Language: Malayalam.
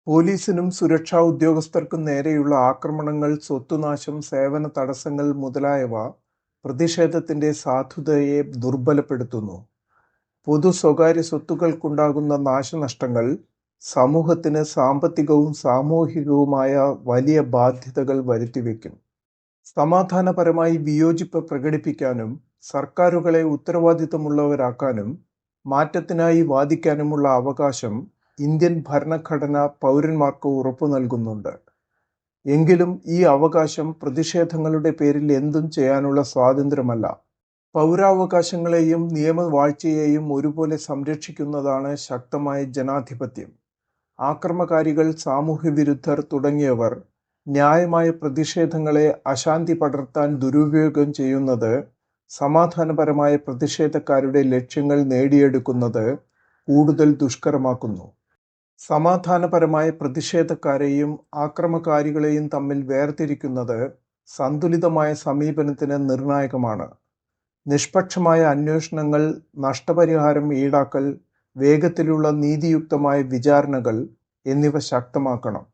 പോലീസിനും സുരക്ഷാ ഉദ്യോഗസ്ഥർക്കും നേരെയുള്ള ആക്രമണങ്ങൾ, സ്വത്തുനാശം, സേവന തടസ്സങ്ങൾ മുതലായവ പ്രതിഷേധത്തിന്റെ സാധുതയെ ദുർബലപ്പെടുത്തുന്നു. പൊതു-സ്വകാര്യ സ്വത്തുക്കൾക്കുണ്ടാകുന്ന നാശനഷ്ടങ്ങൾ സമൂഹത്തിന് സാമ്പത്തികവും സാമൂഹികവുമായ വലിയ ബാധ്യതകൾ വരുത്തിവെക്കും. സമാധാനപരമായി വിയോജിപ്പ് പ്രകടിപ്പിക്കാനും സർക്കാരുകളെ ഉത്തരവാദിത്തമുള്ളവരാക്കാനും മാറ്റത്തിനായി വാദിക്കാനുമുള്ള അവകാശം ഇന്ത്യൻ ഭരണഘടന പൗരന്മാർക്ക് ഉറപ്പു നൽകുന്നുണ്ട്. എങ്കിലും ഈ അവകാശം പ്രതിഷേധങ്ങളുടെ പേരിൽ എന്തും ചെയ്യാനുള്ള സ്വാതന്ത്ര്യമല്ല. പൗരാവകാശങ്ങളെയും നിയമവാഴ്ചയെയും ഒരുപോലെ സംരക്ഷിക്കുന്നതാണ് ശക്തമായ ജനാധിപത്യം. ആക്രമണകാരികൾ, സാമൂഹ്യവിരുദ്ധർ തുടങ്ങിയവർ ന്യായമായ പ്രതിഷേധങ്ങളെ അശാന്തി പടർത്താൻ ദുരുപയോഗം ചെയ്യുന്നത് സമാധാനപരമായ പ്രതിഷേധക്കാരുടെ ലക്ഷ്യങ്ങൾ നേടിയെടുക്കുന്നത് കൂടുതൽ ദുഷ്കരമാക്കുന്നു. സമാധാനപരമായ പ്രതിഷേധക്കാരെയും ആക്രമണകാരികളെയും തമ്മിൽ വേർതിരിക്കുന്നത് സന്തുലിതമായ സമീപനത്തിന് നിർണായകമാണ്. നിഷ്പക്ഷമായ അന്വേഷണങ്ങൾ, നഷ്ടപരിഹാരം ഈടാക്കൽ, വേഗത്തിലുള്ള നീതിയുക്തമായ വിചാരണകൾ എന്നിവ ശക്തമാക്കണം.